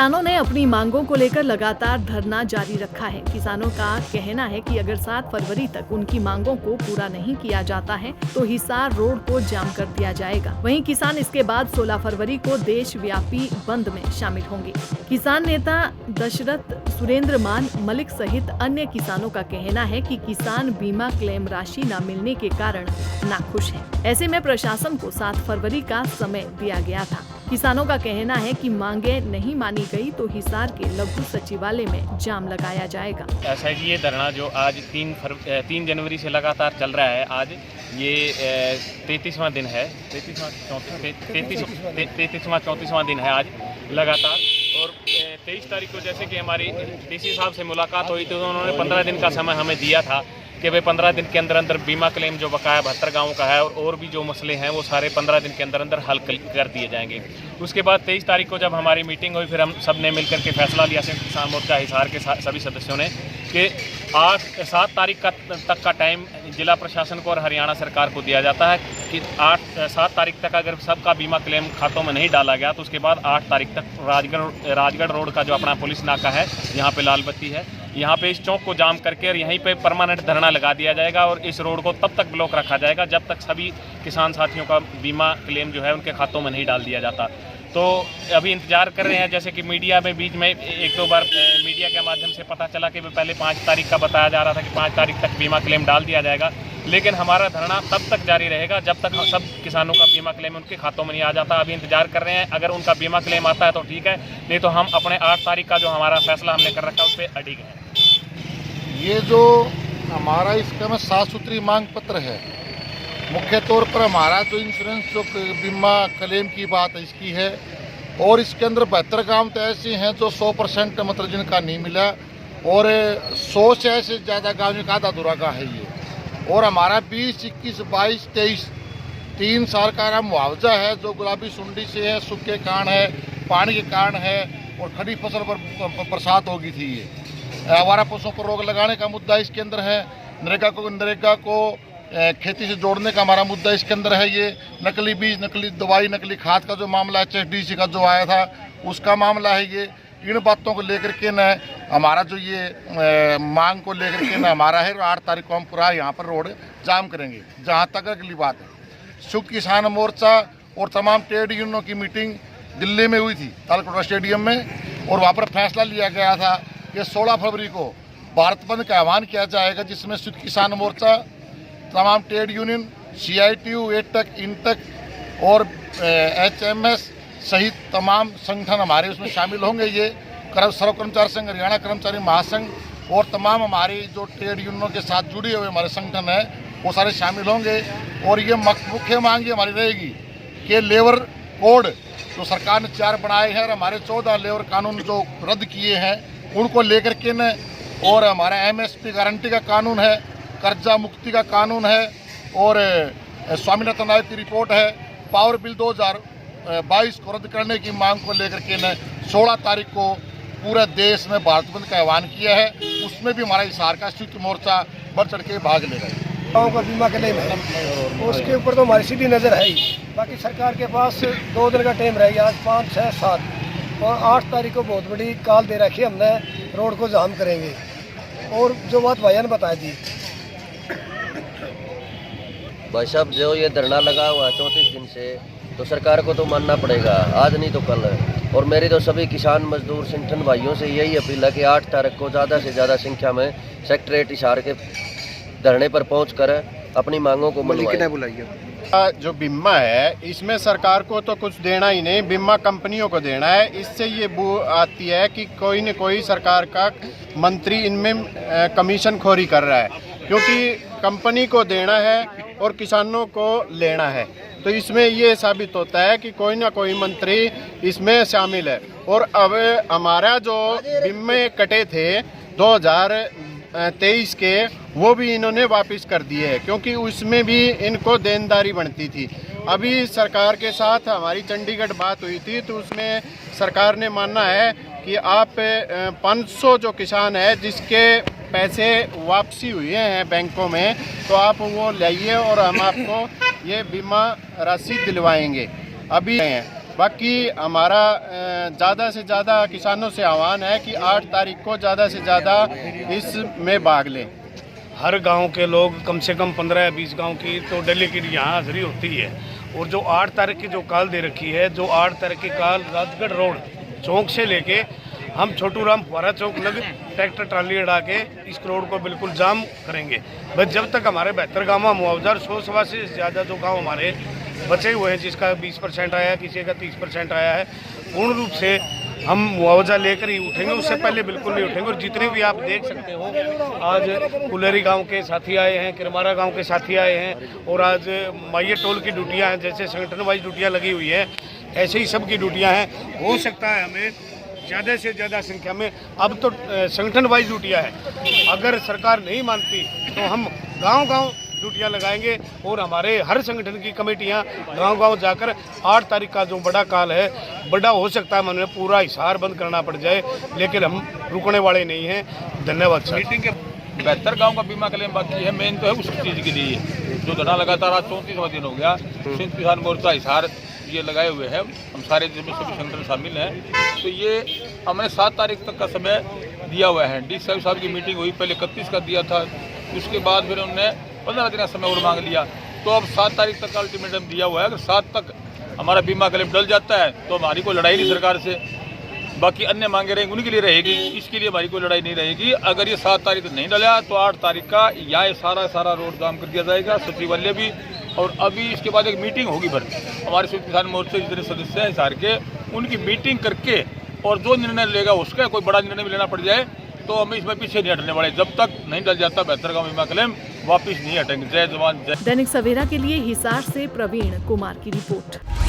किसानों ने अपनी मांगों को लेकर लगातार धरना जारी रखा है। किसानों का कहना है कि अगर 7 फरवरी तक उनकी मांगों को पूरा नहीं किया जाता है तो हिसार रोड को जाम कर दिया जाएगा। वहीं किसान इसके बाद 16 फरवरी को देशव्यापी बंद में शामिल होंगे। किसान नेता दशरथ सुरेंद्र मान मलिक सहित अन्य किसानों का कहना है कि किसान बीमा क्लेम राशि न मिलने के कारण नाखुश हैं। ऐसे में प्रशासन को 7 फरवरी का समय दिया गया था। किसानों का कहना है कि मांगे नहीं मानी गई तो हिसार के लघु सचिवालय में जाम लगाया जाएगा। ऐसा है कि ये धरना जो आज 3 जनवरी से लगातार चल रहा है, आज ये 33वां दिन है, 34वां दिन है आज लगातार। और 23 तारीख को जैसे कि हमारी डीसी साहब से मुलाकात हुई तो उन्होंने 15 दिन का समय हमें दिया था कि भाई 15 दिन के अंदर अंदर बीमा क्लेम जो बकाया 72 गाँव का है और भी जो मसले हैं वो सारे 15 दिन के अंदर अंदर हल कर दिए जाएंगे। उसके बाद 23 तारीख को जब हमारी मीटिंग हुई, फिर हम सब ने मिलकर के फैसला लिया संयुक्त किसान मोर्चा हिसार के सभी सदस्यों ने कि 7 तारीख तक का टाइम जिला प्रशासन को और हरियाणा सरकार को दिया जाता है कि 7 तारीख तक अगर सबका बीमा क्लेम खातों में नहीं डाला गया तो उसके बाद 8 तारीख तक राजगढ़ रोड का जो अपना पुलिस नाका है, यहाँ पे लाल बत्ती है, यहाँ पे इस चौक को जाम करके और यहीं पे परमानेंट धरना लगा दिया जाएगा और इस रोड को तब तक ब्लॉक रखा जाएगा जब तक सभी किसान साथियों का बीमा क्लेम जो है उनके खातों में नहीं डाल दिया जाता। तो अभी इंतजार कर रहे हैं, जैसे कि मीडिया में बीच में 1-2 बार मीडिया के माध्यम से पता चला कि पहले 5 तारीख का बताया जा रहा था कि 5 तारीख तक बीमा क्लेम डाल दिया जाएगा, लेकिन हमारा धरना तब तक जारी रहेगा जब तक सब किसानों का बीमा क्लेम उनके खातों में नहीं आ जाता। अभी इंतजार कर रहे हैं, अगर उनका बीमा क्लेम आता है तो ठीक है, नहीं तो हम अपने 8 तारीख का जो हमारा फैसला हमने कर रखा है उस पर अडिग हैं। ये जो हमारा इसका में 7 सूत्री मांग पत्र है, मुख्य तौर पर हमारा जो इंश्योरेंस जो बीमा क्लेम की बात है इसकी है, और इसके अंदर 72 गाँव तो ऐसे हैं जो 100% मतलब जिनका नहीं मिला, और 100 से ऐसे ज़्यादा गाँव का आधा अधूरा का है ये। और हमारा 20, 21, 22, 23 3 साल का नाम मुआवजा है जो गुलाबी सुंडी से है, सूखे कारण है, पानी के कारण है, और खड़ी फसल पर बरसात हो गई थी। ये आवारा पशुओं पर रोक लगाने का मुद्दा इसके अंदर है, नरेगा को खेती से जोड़ने का हमारा मुद्दा इसके अंदर है। ये नकली बीज, नकली दवाई, नकली खाद का जो मामला है, HDC का जो आया था उसका मामला है। ये इन बातों को लेकर के न हमारा जो ये मांग को लेकर के न हमारा है 8 तारीख को हम पूरा यहाँ पर रोड जाम करेंगे। जहाँ तक अगली बात है, संयुक्त किसान मोर्चा और तमाम ट्रेड यूनियनों की मीटिंग दिल्ली में हुई थी तालकटोरा स्टेडियम में, और वहाँ पर फैसला लिया गया था कि 16 फरवरी को भारत बंद का आह्वान किया जाएगा, जिसमें संयुक्त किसान मोर्चा, तमाम trade union, CITU, AITUC, INTUC और HMS सहित तमाम संगठन हमारे उसमें शामिल होंगे। ये सर्व कर्मचारी संघ, हरियाणा कर्मचारी महासंघ और तमाम हमारी जो ट्रेड यूनियनों के साथ जुड़े हुए हमारे संगठन हैं वो सारे शामिल होंगे। और ये मुख्य मांग ये हमारी रहेगी कि लेबर कोड जो सरकार ने 4 बनाए हैं और हमारे 14 लेबर कानून जो रद्द किए हैं उनको लेकर के न, और हमारा MSP गारंटी का कानून है, कर्जा मुक्ति का कानून है, और स्वामीनाथन आयोग की रिपोर्ट है, पावर बिल 2022 को रद्द करने की मांग को लेकर के न 16 तारीख को पूरे देश में भारत बंद का आह्वान किया है। उसमें भी हमारा हिसार का संयुक्त मोर्चा बढ़ चढ़ के भाग लेगा। गाँव का बीमा क्लेम है उसके ऊपर तो हमारी सीधी नज़र है ही। बाकी सरकार के पास 2 दिन का टाइम रहेगा, आज 5, 6, 7 और 8 तारीख को बहुत बड़ी कॉल दे रखी है हमने, रोड को जाम करेंगे। और जो बात भैया ने बता दी, भाई साहब जो ये धरना लगा हुआ है 34 दिन से, तो सरकार को तो मानना पड़ेगा, आज नहीं तो कल। और मेरी तो सभी किसान मजदूर संगठन भाइयों से यही अपील है कि 8 तारीख को ज़्यादा से ज़्यादा संख्या में सेक्रेटरीट हिसार के धरने पर पहुंचकर अपनी मांगों को मनवाएं। जो बीमा है इसमें सरकार को तो कुछ देना ही नहीं, बीमा कंपनियों को देना है। इससे ये बू आती है कि कोई न कोई सरकार का मंत्री इनमें कमीशन खोरी कर रहा है, क्योंकि कंपनी को देना है और किसानों को लेना है। तो इसमें ये साबित होता है कि कोई ना कोई मंत्री इसमें शामिल है। और अब हमारा जो बीमे कटे थे 2023 के, वो भी इन्होंने वापस कर दिए हैं, क्योंकि उसमें भी इनको देनदारी बनती थी। अभी सरकार के साथ हमारी चंडीगढ़ बात हुई थी तो उसमें सरकार ने माना है कि आप 500 जो किसान है जिसके पैसे वापसी हुए हैं बैंकों में, तो आप वो लाइए और हम आपको ये बीमा राशि दिलवाएंगे। अभी बाकी हमारा ज़्यादा से ज़्यादा किसानों से आह्वान है कि 8 तारीख को ज़्यादा से ज़्यादा इसमें भाग लें। हर गांव के लोग कम से कम 15 या 20 गांव की तो डेलीगेट यहाँ हाजिरी होती है। और जो 8 तारीख की जो काल दे रखी है, जो 8 तारीख की काल राजगढ़ रोड चौक से लेके हम छोटू राम फुवारा चौक लग ट्रैक्टर ट्राली अड़ा के इस रोड को बिल्कुल जाम करेंगे। बस जब तक हमारे 72 गाँव में मुआवजा 100 से ज़्यादा जो गाँव हमारे बचे हुए हैं, जिसका 20% आया है, किसी का 30% आया है, पूर्ण रूप से हम मुआवजा लेकर ही उठेंगे। उससे पहले बिल्कुल नहीं उठेंगे। और जितने भी आप देख सकते हो, आज कुलेरी गांव के साथी आए हैं, किरमारा गांव के साथी आए हैं, और आज माइये टोल की ड्यूटियां हैं, जैसे संगठन वाइज ड्यूटियां लगी हुई है, ऐसे ही सब की ड्यूटियां हैं। हो सकता है हमें ज़्यादा से ज़्यादा संख्या में, अब तो संगठन वाइज ड्यूटियाँ हैं, अगर सरकार नहीं मानती तो हम गाँव ड्यूटियाँ लगाएंगे। और हमारे हर संगठन की कमेटियाँ गांव जाकर 8 तारीख का जो बड़ा काल है, बड़ा हो सकता है हमें पूरा हिसार बंद करना पड़ जाए, लेकिन हम रुकने वाले नहीं हैं। धन्यवाद सर। मीटिंग के 72 गाँव का बीमा क्लेम बाकी है। मेन तो है उस चीज़ के लिए जो धरना लगातार आज 34वां दिन हो गया। संयुक्त किसान मोर्चा हिसार ये लगाए हुए हैं, हम सारे जिसमें सभी संगठन शामिल हैं। तो ये हमने 7 तारीख तक का समय दिया हुआ है। डी साहब की मीटिंग हुई, पहले 31 का दिया था, उसके बाद फिर उन्होंने 15 दिन का समय और मांग लिया। तो अब 7 तारीख तक का अल्टीमेटम दिया हुआ है। अगर 7 तक हमारा बीमा क्लेम डल जाता है तो हमारी कोई लड़ाई नहीं सरकार से। बाकी अन्य मांगे रहेंगी उनके लिए रहेगी, इसके लिए हमारी कोई लड़ाई नहीं रहेगी। अगर ये 7 तारीख नहीं डला तो 8 तारीख का यहाँ सारा रोड जाम कर दिया जाएगा, सचिवालय भी। और अभी इसके बाद एक मीटिंग होगी भर हमारे संयुक्त किसान मोर्चे जितने सदस्य हैं हिसार के, उनकी मीटिंग करके और जो निर्णय लेगा उसका कोई बड़ा निर्णय भी लेना पड़ जाए तो हम इसमें पीछे नहीं हटने वाले। जब तक नहीं डल जाता 72 गाँव बीमा क्लेम, वापिस नहीं हटेंगे। जय जवान जय। दैनिक सवेरा के लिए हिसार से प्रवीण कुमार की रिपोर्ट।